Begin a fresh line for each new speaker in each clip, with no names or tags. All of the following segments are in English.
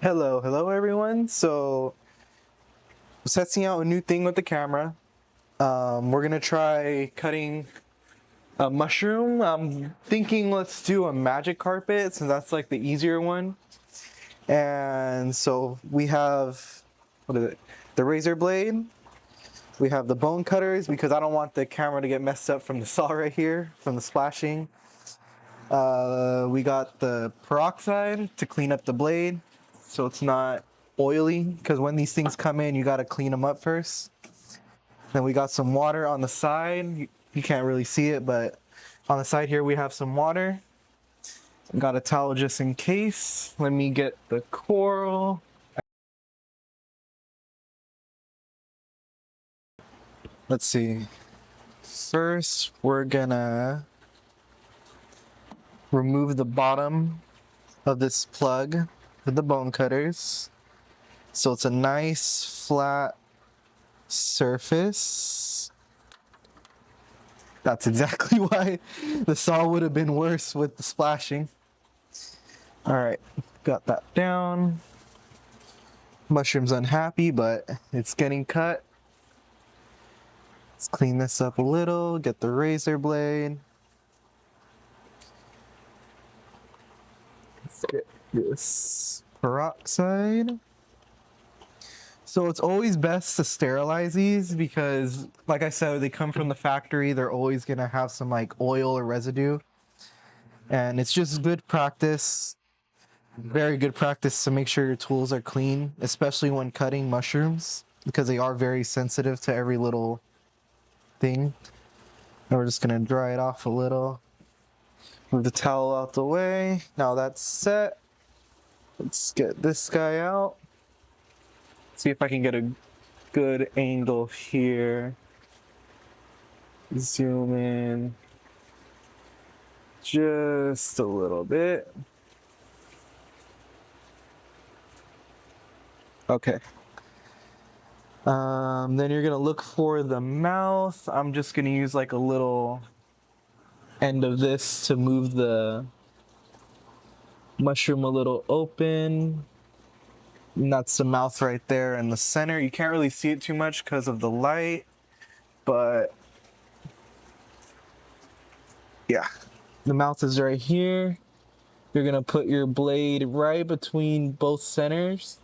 Hello everyone. So, testing out a new thing with the camera. We're gonna try cutting a mushroom. I'm thinking let's do a magic carpet since that's like the easier one. And so we have, what is it? The razor blade. We have the bone cutters because I don't want the camera to get messed up from the saw right here, from the splashing. We got the peroxide to clean up the blade so it's not oily, because when these things come in you got to clean them up first. Then we got some water on the side. You can't really see it, but on the side here we have some water. Got a towel just in case. Let me get the coral. Let's see. First we're gonna remove the bottom of this plug with the bone cutters so it's a nice flat surface. That's exactly why the saw would have been worse with the splashing. All right, got that down. Mushroom's unhappy, but it's getting cut. Let's clean this up a little, get the razor blade. Let's get this peroxide. So it's always best to sterilize these because, like I said, they come from the factory. They're always gonna have some like oil or residue. And it's just good practice, very good practice to make sure your tools are clean, especially when cutting mushrooms because they are very sensitive to every little thing. And we're just gonna dry it off a little. Move the towel out the way. Now that's set. Let's get this guy out. See if I can get a good angle here. Zoom in just a little bit. Okay. Then you're gonna look for the mouth. I'm just gonna use like a little end of this to move the mushroom a little open. And that's the mouth right there in the center. You can't really see it too much because of the light, but yeah, the mouth is right here. You're gonna put your blade right between both centers,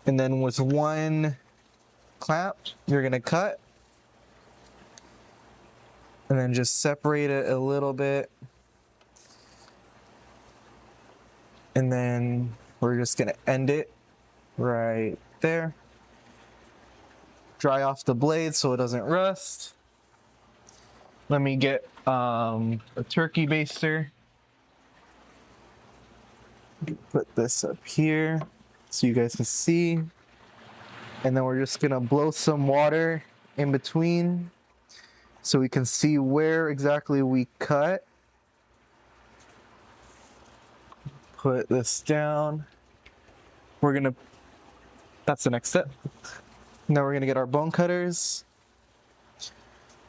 and then with one clamp, you're gonna cut, and then just separate it a little bit, and then we're just gonna end it right there. Dry off the blade so it doesn't rust. Let me get a turkey baster. Put this up here so you guys can see. And then we're just gonna blow some water in between so we can see where exactly we cut. Put this down. That's the next step. Now we're gonna get our bone cutters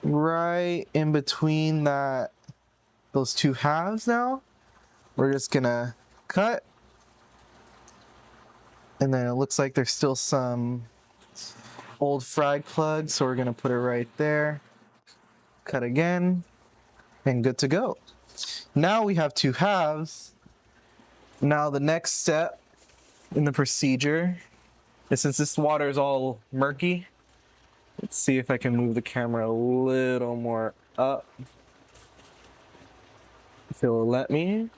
right in between those two halves. Now we're just gonna cut, and then it looks like there's still some old frag plugs, so we're gonna put it right there. Cut again, and good to go. Now we have two halves. Now the next step in the procedure is, since this water is all murky, let's see if I can move the camera a little more up. If it will let me.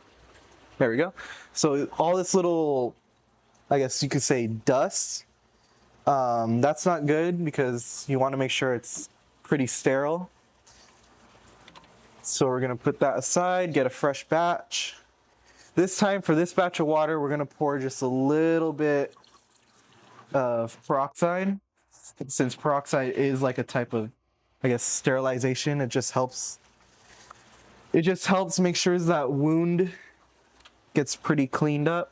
There we go. So all this little, I guess you could say, dust, that's not good because you want to make sure it's pretty sterile. So we're gonna put that aside, get a fresh batch. This time for this batch of water, we're gonna pour just a little bit of peroxide. Since peroxide is like a type of, I guess, sterilization, it just helps make sure that wound gets pretty cleaned up.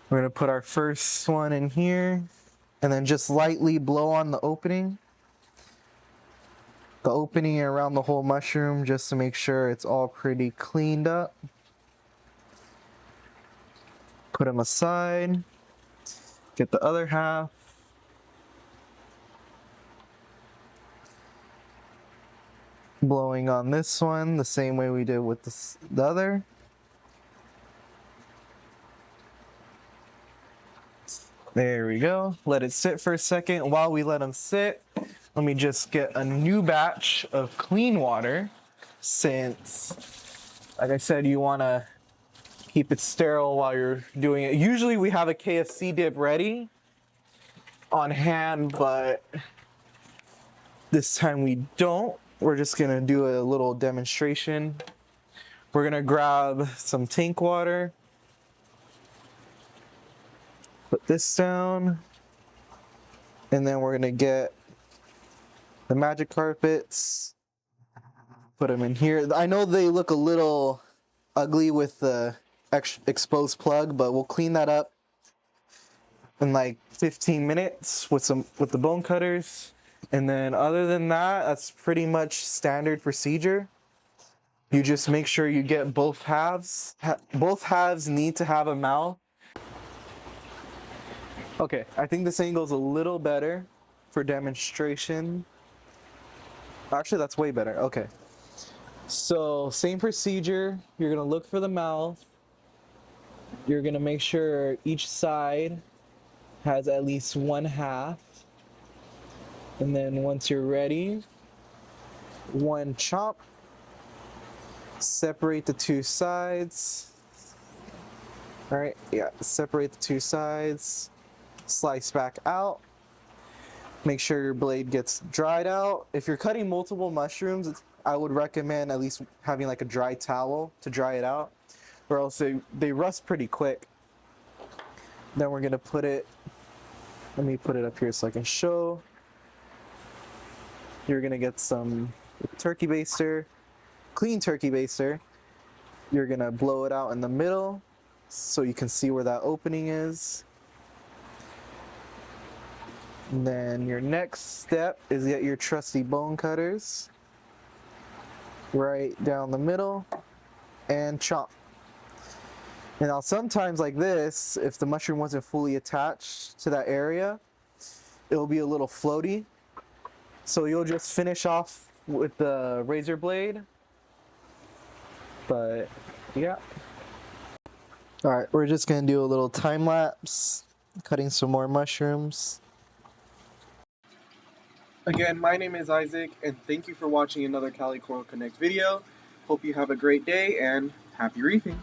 We're gonna put our first one in here and then just lightly blow on the opening around the whole mushroom just to make sure it's all pretty cleaned up. Put them aside. Get the other half. Blowing on this one the same way we did with the other. There we go. Let it sit for a second. While we let them sit, let me just get a new batch of clean water, since, like I said, you want to keep it sterile while you're doing it. Usually we have a KFC dip ready on hand, but this time we don't. We're just gonna do a little demonstration. We're gonna grab some tank water, put this down, and then we're gonna get the magic carpets, put them in here. I know they look a little ugly with the exposed plug, but we'll clean that up in like 15 minutes with the bone cutters. And then other than that, that's pretty much standard procedure. You just make sure you get both halves. Both halves need to have a mouth. Okay, I think this angle's a little better for demonstration. Actually, that's way better. Okay. So, same procedure. You're gonna look for the mouth. You're gonna make sure each side has at least one half. And then once you're ready, one chop. Separate the two sides. All right, yeah, separate the two sides. Slice back out. Make sure your blade gets dried out. If you're cutting multiple mushrooms, I would recommend at least having like a dry towel to dry it out, or else they rust pretty quick. Then we're gonna put it, let me put it up here so I can show. You're gonna get some turkey baster, clean turkey baster. You're gonna blow it out in the middle so you can see where that opening is. And then your next step is get your trusty bone cutters right down the middle and chop. And now sometimes like this, if the mushroom wasn't fully attached to that area, it'll be a little floaty. So you'll just finish off with the razor blade. But yeah. All right, we're just gonna do a little time lapse, cutting some more mushrooms. Again, my name is Isaac, and thank you for watching another Cali Coral Connect video. Hope you have a great day, and happy reefing!